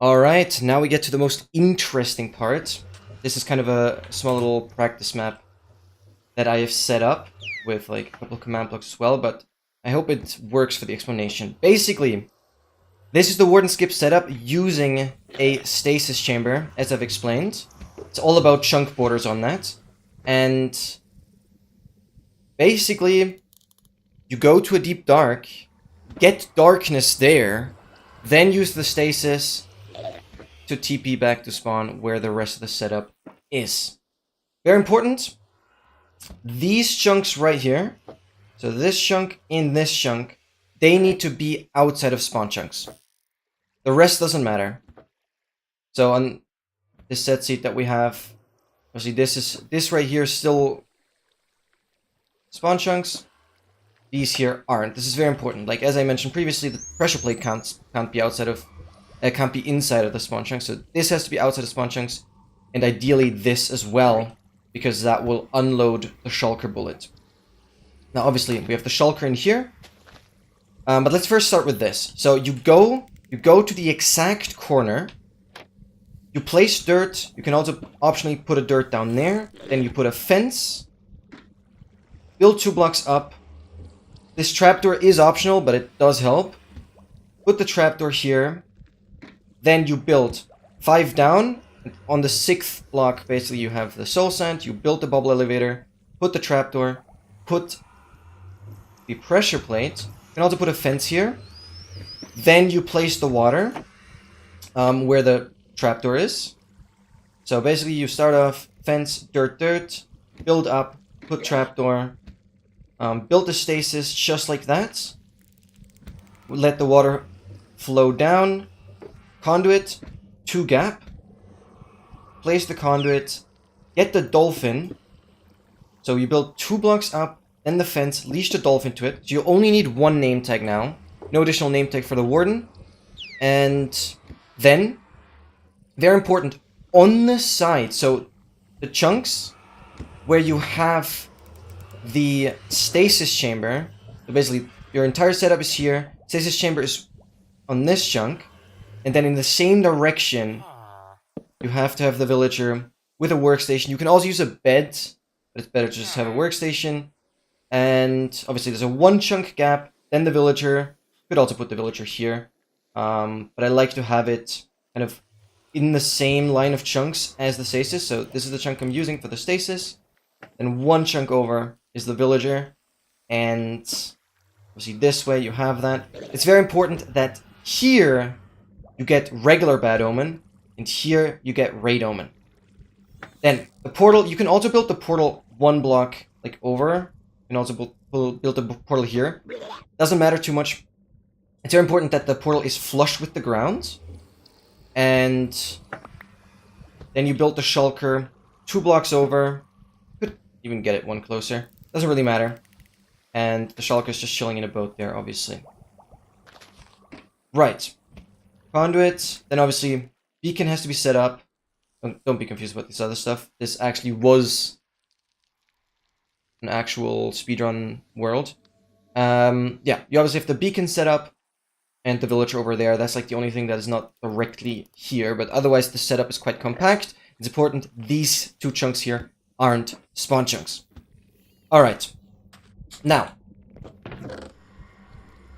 Alright, now we get to the most interesting part. This is kind of a small little practice map that I have set up with like a couple of command blocks as well, but I hope it works for the explanation. Basically, this is the Warden Skip setup using a stasis chamber, as I've explained. It's all about chunk borders on that. And basically, you go to a deep dark, get darkness there, then use the stasis to TP back to spawn where the rest of the setup is. Very important. These chunks right here, so this chunk in this chunk, they need to be outside of spawn chunks. The rest doesn't matter. So on this set sheet that we have, obviously this right here is still spawn chunks. These here aren't. This is very important. Like as I mentioned previously, the pressure plate can't be outside of can't be inside of the spawn chunks. So this has to be outside of spawn chunks, and ideally this as well, because that will unload the shulker bullet. Now obviously we have the shulker in here, but let's first start with this. So you go to the exact corner. You place dirt. You can also optionally put a dirt down there. Then you put a fence. Build 2 blocks up. This trapdoor is optional, but it does help. Put the trapdoor here. Then you build 5 down. On the 6th block, basically, you have the soul sand. You build the bubble elevator. Put the trapdoor. Put the pressure plate. You can also put a fence here. Then you place the water where the trapdoor is. So basically, you start off fence, dirt, dirt. Build up. Put trapdoor. Build the stasis just like that. Let the water flow down. Conduit, 2 gap. Place the conduit. Get the dolphin. So you build 2 blocks up, then the fence, leash the dolphin to it. So you only need 1 name tag now. No additional name tag for the warden. And then, very important, on the side, so the chunks where you have the stasis chamber, so basically your entire setup is here, stasis chamber is on this chunk, and then in the same direction you have to have the villager with a workstation. You can also use a bed, but it's better to just have a workstation. And obviously there's a 1 chunk gap, then the villager. You could also put the villager here, but I like to have it kind of in the same line of chunks as the stasis. So this is the chunk I'm using for the stasis, and 1 chunk over is the villager, and obviously this way you have that. It's very important that here you get regular bad omen, and here you get raid omen. Then the portal, you can also build the portal 1 block like over. You can also build a portal here. Doesn't matter too much. It's very important that the portal is flush with the ground. And then you build the shulker 2 blocks over. Could even get it 1 closer. Doesn't really matter. And the shulker is just chilling in a boat there, obviously. Right. Conduit. Then obviously beacon has to be set up. Don't be confused about this other stuff. This actually was an actual speedrun world. Yeah, you obviously have the beacon set up and the villager over there. That's like the only thing that is not directly here, but otherwise the setup is quite compact. It's important these 2 chunks here aren't spawn chunks. Alright. Now,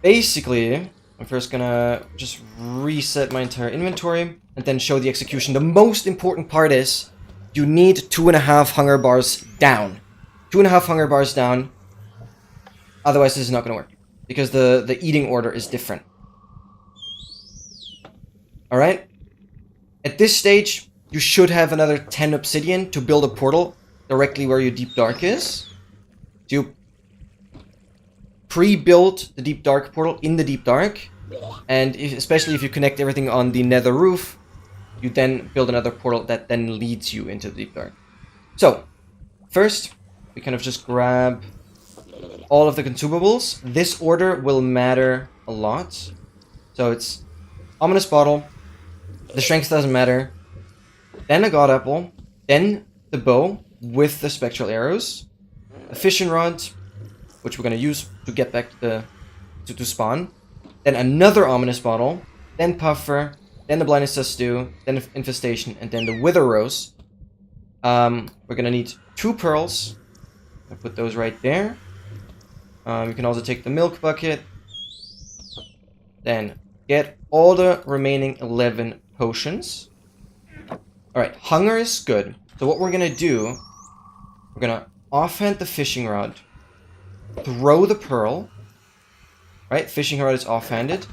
basically, I'm first gonna just reset my entire inventory and then show the execution. The most important part is you need 2.5 hunger bars down. 2.5 hunger bars down. Otherwise, this is not gonna work because the eating order is different. Alright? At this stage, you should have another 10 obsidian to build a portal directly where your deep dark is. So you pre-build the deep dark portal in the deep dark, and especially if you connect everything on the nether roof, you then build another portal that then leads you into the deep dark. So, first, we kind of just grab all of the consumables. This order will matter a lot. So it's ominous bottle, the strength doesn't matter, then a god apple, then the bow with the spectral arrows, a fishing rod, which we're going to use to get back to spawn, then another ominous bottle, then puffer, then the Blindness Dust Stew, then the Infestation, and then the Wither Rose. We're gonna need 2 pearls. I'll put those right there. You can also take the milk bucket. Then get all the remaining 11 potions. Alright, hunger is good. So what we're gonna do, we're gonna offhand the fishing rod, throw the pearl. Right, fishing rod is offhanded.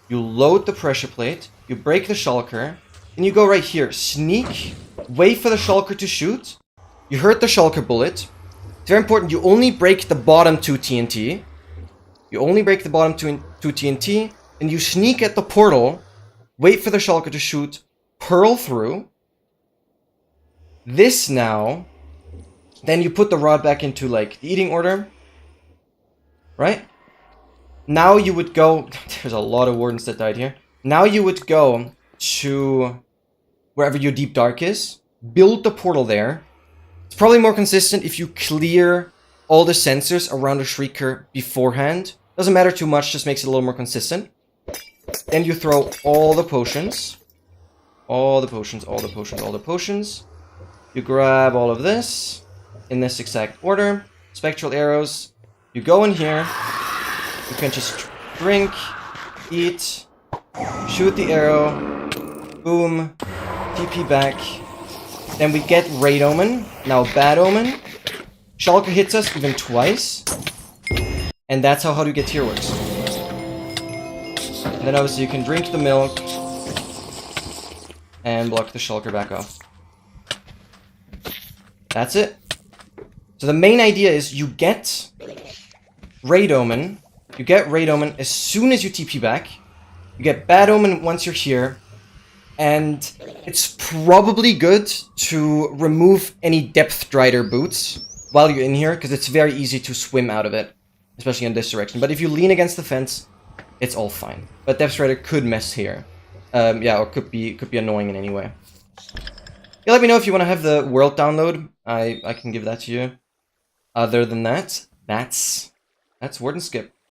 You load the pressure plate, you break the shulker, and you go right here. Sneak, wait for the shulker to shoot. You hurt the shulker bullet. It's very important, you only break the bottom 2 TNT. You only break the bottom 2 TNT, and you sneak at the portal, wait for the shulker to shoot, pearl through. This now, then you put the rod back into, like, the eating order. Right? Now you would go... There's a lot of wardens that died here. Now you would go to wherever your deep dark is, build the portal there. It's probably more consistent if you clear all the sensors around the Shrieker beforehand. Doesn't matter too much, just makes it a little more consistent. Then you throw all the potions. All the potions, all the potions, all the potions. You grab all of this in this exact order. Spectral arrows. You go in here. You can just drink, eat, shoot the arrow, boom, TP back. Then we get Raid Omen, now Bad Omen. Shulker hits us even twice. And that's how to get tier works. And then obviously you can drink the milk and block the shulker back off. That's it. So the main idea is you get Raid Omen. You get Raid Omen as soon as you TP back. You get Bad Omen once you're here. And it's probably good to remove any Depth Drider boots while you're in here, because it's very easy to swim out of it, especially in this direction. But if you lean against the fence, it's all fine. But Depth Strider could mess here. Yeah, or could be annoying in any way. Yeah, let me know if you want to have the world download. I can give that to you. Other than that, that's Warden Skip.